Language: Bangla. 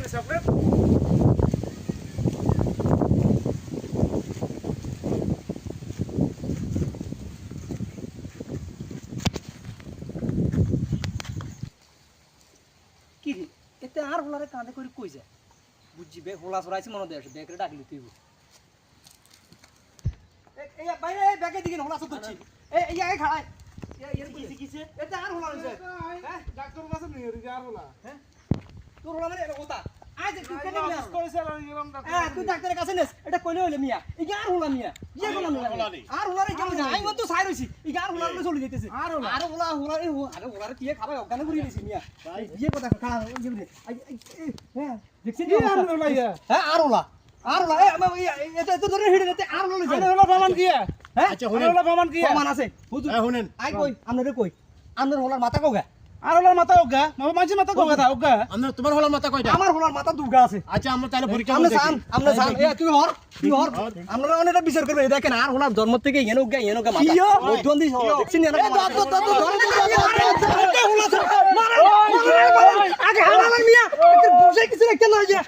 গেছে আপনার কি রে এতে আর হোলারে কাঁদে করে কই যায় বুঝছি বে হোলা চড়াইছি মনে দেয় ব্যাগরে ডাকলি তুই এই বাইরে ব্যাগে দিকে হোলা চড়ছি এই এই খাড়ায় কিছে এতে আর হোলা হইছে হ্যাঁ ডাক্তার কাছে নিয়ে রে আর হোলা হ্যাঁ তোর হোলা মানে এটা কথা আজ তুই কেন মিয়া কইছ তুই ডাক্তারের কাছে নেস এটা কইলে হইলে মিয়া এই আর হোলা মিয়া ইয়া কোন হোলা আর হোলারে কেন যায় আই তো সাই রইছি এই আর হোলারে চলে যাইতেছে আর হোলা এই আরে হোলারে কি খাবে অজ্ঞান করে দিছি মিয়া ভাই বিয়ে কথা খা হ্যাঁ দেখছিস আর হোলা হ্যাঁ আর হোলা এটা তো ধরে হিড়ে দিতে আর হোলা যায় হোলা প্রমাণ কি হ্যাঁ আচ্ছা হোলা প্রমাণ কি প্রমাণ আছে হুজুর হ্যাঁ শুনেন আই কই আপনারে কই আপনার হোলার মাথা কোগা আর হোলার মাথা ওগা মাঝে মাথা কোগা দা ওগা আপনার তোমার হোলার মাথা কয়টা আমার হোলার মাথা দুগা আছে আচ্ছা আমরা তাহলে পরীক্ষা করে দেখি আমরা জান এ তুই হর আমরা অনেকটা বিচার করবে দেখেন আর হোলার জন্ম থেকে এনো গা মাথা মধ্যন্দি দেখছেন না আগে হালা মিয়া বুঝে কিছু রাখতে না